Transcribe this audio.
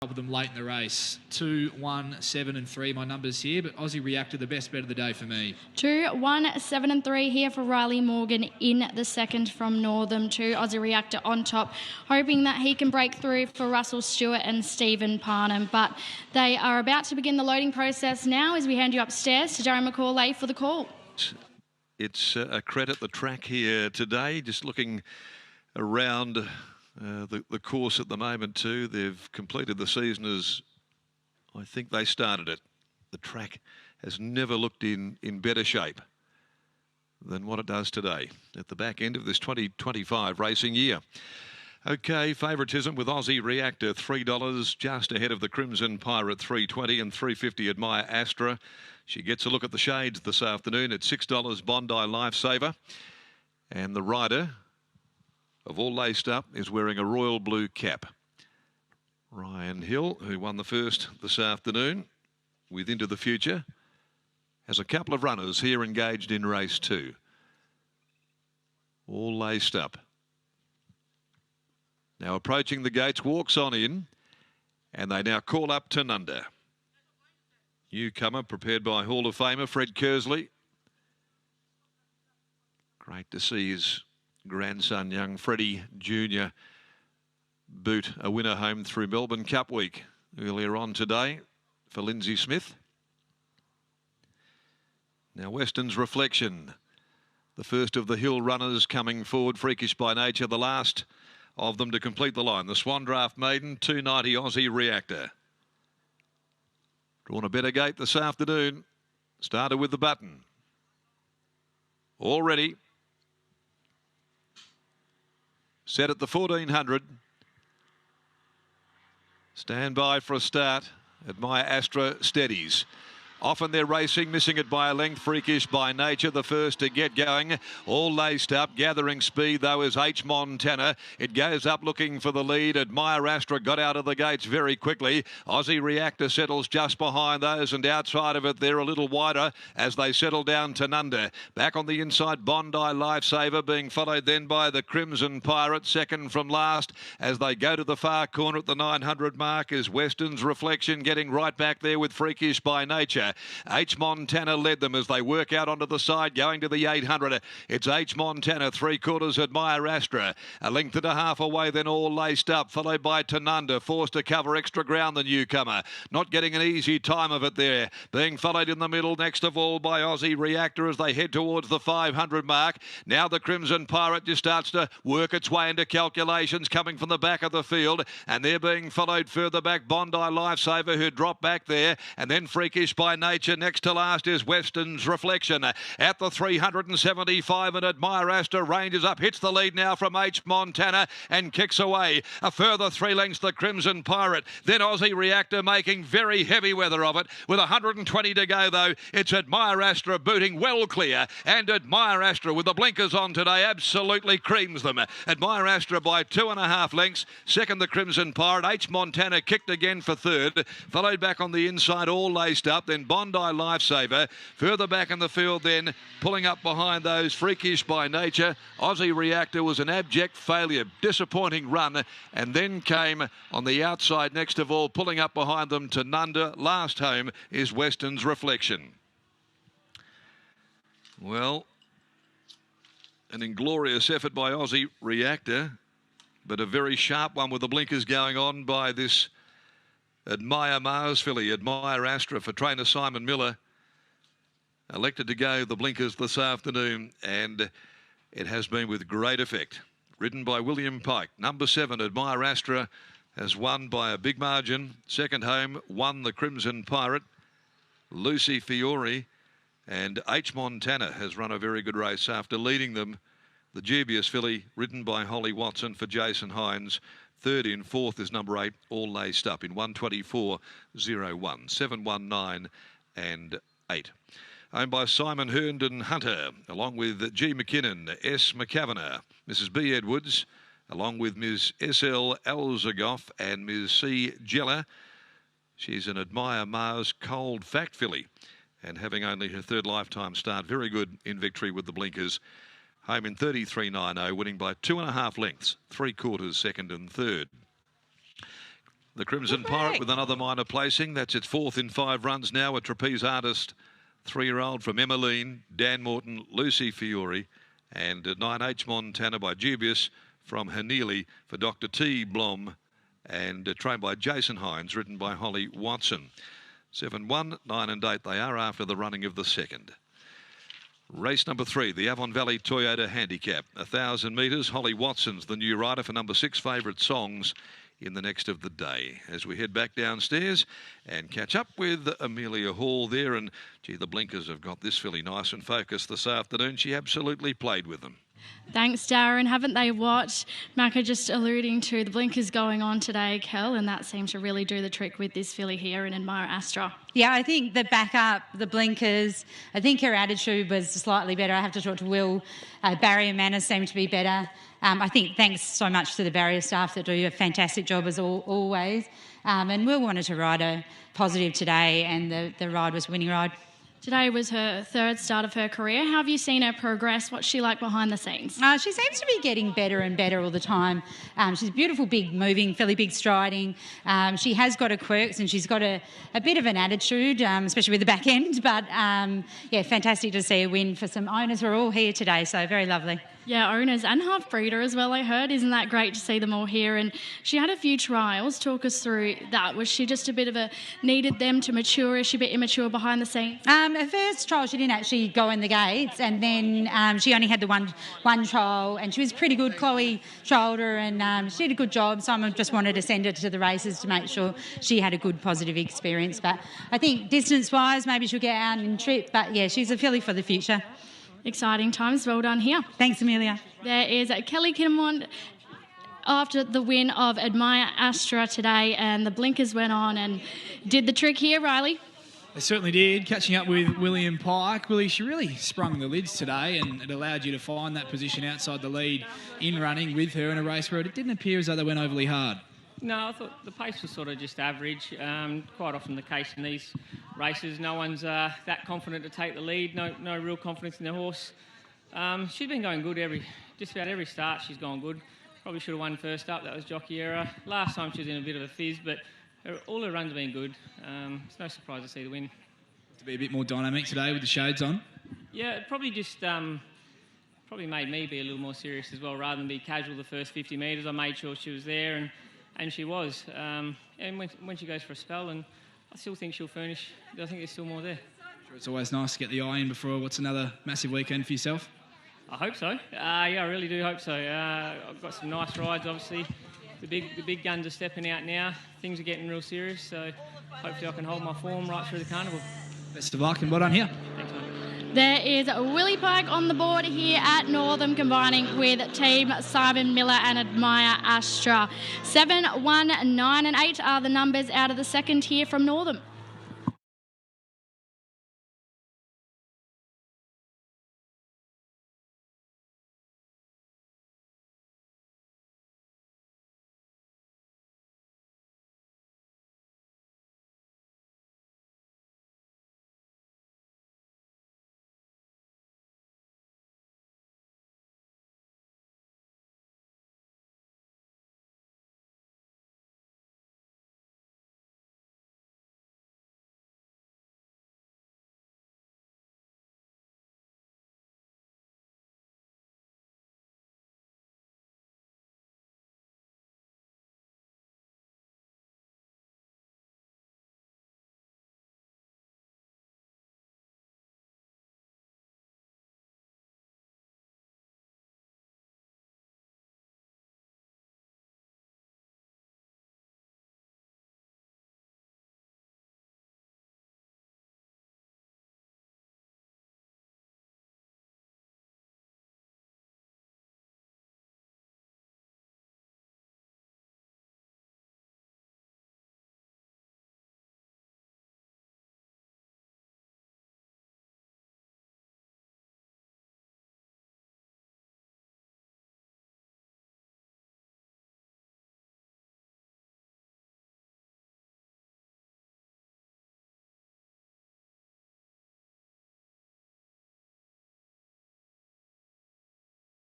with them late in the race. 2, 1, 7 and 3, my numbers here, but Aussie Reactor, the best bet of the day for me. 2, 1, 7 and 3 here for Riley Morgan in the second from Northam. 2, Aussie Reactor on top, hoping that he can break through for Russell Stewart and Stephen Parnham. But they are about to begin the loading process now as we hand you upstairs to Darren McCauley for the call. It's a credit the track here today, just looking around the course at the moment too. They've completed the season as I think they started it. The track has never looked in better shape than what it does today at the back end of this 2025 racing year. Okay, favouritism with Aussie Reactor, $3, just ahead of the Crimson Pirate, $3.20 and $3.50 Admire Astra. She gets a look at the shades this afternoon at $6 Bondi Lifesaver. And the rider of All Laced Up is wearing a royal blue cap. Ryan Hill, who won the first this afternoon with Into the Future, has a couple of runners here engaged in race 2. All Laced Up. Now approaching the gates, walks on in, and they now call up Tanunda. Newcomer prepared by Hall of Famer Fred Kersley. Great to see his grandson, young Freddie Jr., boot a winner home through Melbourne Cup Week earlier on today for Lindsay Smith. Now Weston's Reflection, the first of the hill runners coming forward, Freakish by Nature, the last of them to complete the line. The Swan Draught Maiden, $2.90 Aussie Reactor. Drawn a better gate this afternoon. Started with the button. All ready. Set at the 1400. Stand by for a start. Admire Astra steadies. Often they're racing, missing it by a length. Freakish by Nature, the first to get going. All laced up, gathering speed though is H Montana. It goes up looking for the lead. Admire Astra got out of the gates very quickly. Aussie Reactor settles just behind those, and outside of it they're a little wider as they settle down Tanunda. Back on the inside, Bondi Lifesaver being followed then by the Crimson Pirate, second from last as they go to the far corner at the 900 mark is Weston's Reflection getting right back there with Freakish by Nature. H Montana led them as they work out onto the side, going to the 800. It's H Montana, 3/4 Admire Astra. A length and a half away, then All Laced Up, followed by Tanunda, forced to cover extra ground, the newcomer. Not getting an easy time of it there. Being followed in the middle, next of all, by Aussie Reactor as they head towards the 500 mark. Now the Crimson Pirate just starts to work its way into calculations coming from the back of the field, and they're being followed further back, Bondi Lifesaver, who dropped back there, and then Freakish by Nature. Next to last is Weston's Reflection at the 375, and Admire Astra ranges up, hits the lead now from H Montana and kicks away. A further 3 lengths the Crimson Pirate. Then Aussie Reactor making very heavy weather of it. With 120 to go though, it's Admire Astra booting well clear, and Admire Astra with the blinkers on today absolutely creams them. Admire Astra by 2.5 lengths. Second the Crimson Pirate. H Montana kicked again for third. Followed back on the inside, All Laced Up, then Bondi Lifesaver. Further back in the field then, pulling up behind those, Freakish by Nature. Aussie Reactor was an abject failure, disappointing run, and then came on the outside next of all, pulling up behind them, Tanunda. Last home is Weston's Reflection. Well, an inglorious effort by Aussie Reactor, but a very sharp one with the blinkers going on by this Admire Mars filly, Admire Astra, for trainer Simon Miller. Elected to go the blinkers this afternoon, and it has been with great effect. Ridden by William Pike. Number 7, Admire Astra, has won by a big margin. Second home, won the Crimson Pirate. Lucy Fiore and H Montana has run a very good race after leading them. The dubious filly, ridden by Holly Watson for Jason Hines. Third in, fourth is number 8, All Laced Up in 124.01, 719 and 8. Owned by Simon Herndon Hunter, along with G. McKinnon, S. McCavanagh, Mrs. B. Edwards, along with Ms. S.L. Alzagoff and Ms. C. Jeller. She's an Admire Mars Cold Fact filly, and having only her third lifetime start, very good in victory with the blinkers. Home in 33.90, winning by 2.5 lengths, 3/4 second and third. The Crimson Pirate with another minor placing. That's its 4th in 5 runs now. A trapeze artist, 3-year-old from Emmeline, Dan Morton, Lucy Fiore, and 9H Montana by Dubious from Hanili for Dr. T. Blom, and trained by Jason Hines, written by Holly Watson. 7, 1, 9 and 8 they are after the running of the second. Race number 3, the Avon Valley Toyota Handicap. 1,000 metres. Holly Watson's the new rider for number 6, Favourite Songs, in the next of the day. As we head back downstairs and catch up with Amelia Hall there. And, gee, the blinkers have got this filly nice and focused this afternoon. She absolutely played with them. Thanks, Darren. Haven't they what Macca just alluding to? The blinkers going on today, Kel, and that seems to really do the trick with this filly here in Admire Astra. Yeah, I think the backup, the blinkers, I think her attitude was slightly better. I have to talk to Will. Barrier manners seemed to be better. I think thanks so much to the barrier staff that do a fantastic job as always. And Will wanted to ride a positive today, and the ride was a winning ride. Today was her 3rd start of her career. How have you seen her progress? What's she like behind the scenes? She seems to be getting better and better all the time. She's beautiful, big moving, fairly big striding. She has got her quirks and she's got a bit of an attitude, especially with the back end. But, yeah, fantastic to see her win for some owners who are all here today, so very lovely. Yeah, owners and half breeder as well, I heard. Isn't that great to see them all here? And she had a few trials. Talk us through that. Was she just a bit of needed them to mature? Is she a bit immature behind the scenes? Her first trial, she didn't actually go in the gates, and then she only had the one trial, and she was pretty good. Chloe trialled her, and she did a good job. Someone just wanted to send her to the races to make sure she had a good, positive experience. But I think distance-wise, maybe she'll get out and trip. But, yeah, she's a filly for the future. Exciting times. Well done here. Thanks, Amelia. There is Kelly Kinmont after the win of Admire Astra today, and the blinkers went on and did the trick here, Riley. They certainly did. Catching up with William Pike. Willie, she really sprung the lids today, and it allowed you to find that position outside the lead in running with her in a race where it didn't appear as though they went overly hard. No, I thought the pace was sort of just average. Quite often the case in these races. No one's that confident to take the lead. No real confidence in their horse. She's been going good just about every start. She's gone good. Probably should have won first up. That was Jockey error. Last time she was in a bit of a fizz, but all her runs have been good. It's no surprise to see the win. To be a bit more dynamic today with the shades on. Yeah, it probably just probably made me be a little more serious as well. Rather than be casual the first 50 metres, I made sure she was there, and she was. And when she goes for a spell, and I still think she'll furnish. I think there's still more there. Sure, it's always nice to get the eye in before what's another massive weekend for yourself. I hope so. Yeah, I really do hope so. I've got some nice rides, obviously. The big guns are stepping out now. Things are getting real serious, so hopefully I can hold my form right through the carnival. Best of luck and well done here. Thanks, mate. There is Willie Pike on the board here at Northam, combining with Team Simon Miller and Admire Astra. 7, 1, 9 and 8 are the numbers out of the second here from Northam.